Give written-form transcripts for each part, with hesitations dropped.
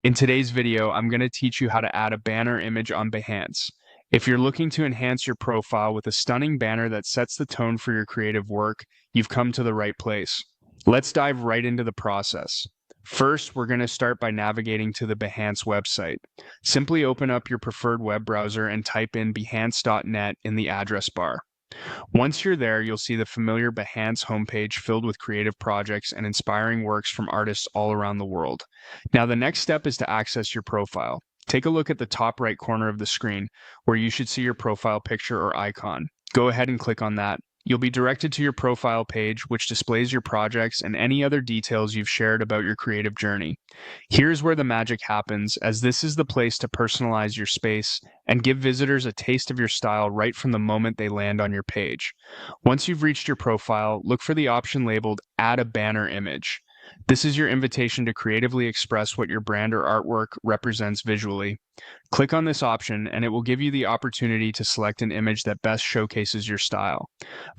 In today's video, I'm going to teach you how to add a banner image on Behance. If you're looking to enhance your profile with a stunning banner that sets the tone for your creative work, you've come to the right place. Let's dive right into the process. First, we're going to start by navigating to the Behance website. Simply open up your preferred web browser and type in behance.net in the address bar. Once you're there, you'll see the familiar Behance homepage filled with creative projects and inspiring works from artists all around the world. Now, the next step is to access your profile. Take a look at the top right corner of the screen where you should see your profile picture or icon. Go ahead and click on that. You'll be directed to your profile page, which displays your projects and any other details you've shared about your creative journey. Here's where the magic happens, as this is the place to personalize your space and give visitors a taste of your style right from the moment they land on your page. Once you've reached your profile, look for the option labeled Add a Banner Image. This is your invitation to creatively express what your brand or artwork represents visually. Click on this option and it will give you the opportunity to select an image that best showcases your style.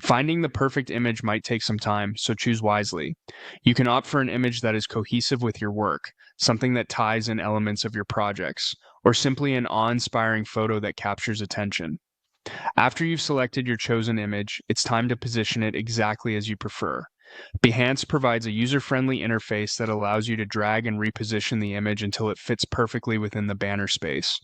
Finding the perfect image might take some time, so choose wisely. You can opt for an image that is cohesive with your work, something that ties in elements of your projects, or simply an awe-inspiring photo that captures attention. After you've selected your chosen image, it's time to position it exactly as you prefer. Behance provides a user-friendly interface that allows you to drag and reposition the image until it fits perfectly within the banner space.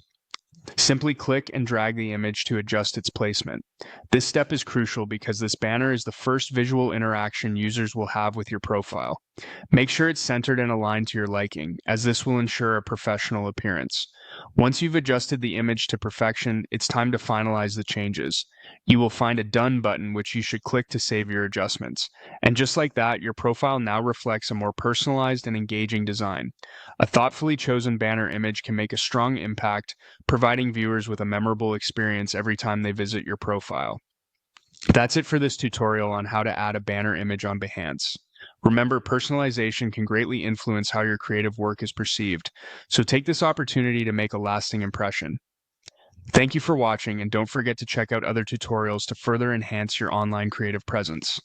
Simply click and drag the image to adjust its placement. This step is crucial because this banner is the first visual interaction users will have with your profile. Make sure it's centered and aligned to your liking, as this will ensure a professional appearance. Once you've adjusted the image to perfection, it's time to finalize the changes. You will find a Done button which you should click to save your adjustments. And just like that, your profile now reflects a more personalized and engaging design. A thoughtfully chosen banner image can make a strong impact, providing viewers with a memorable experience every time they visit your profile. That's it for this tutorial on how to add a banner image on Behance. Remember, personalization can greatly influence how your creative work is perceived, so take this opportunity to make a lasting impression. Thank you for watching, and don't forget to check out other tutorials to further enhance your online creative presence.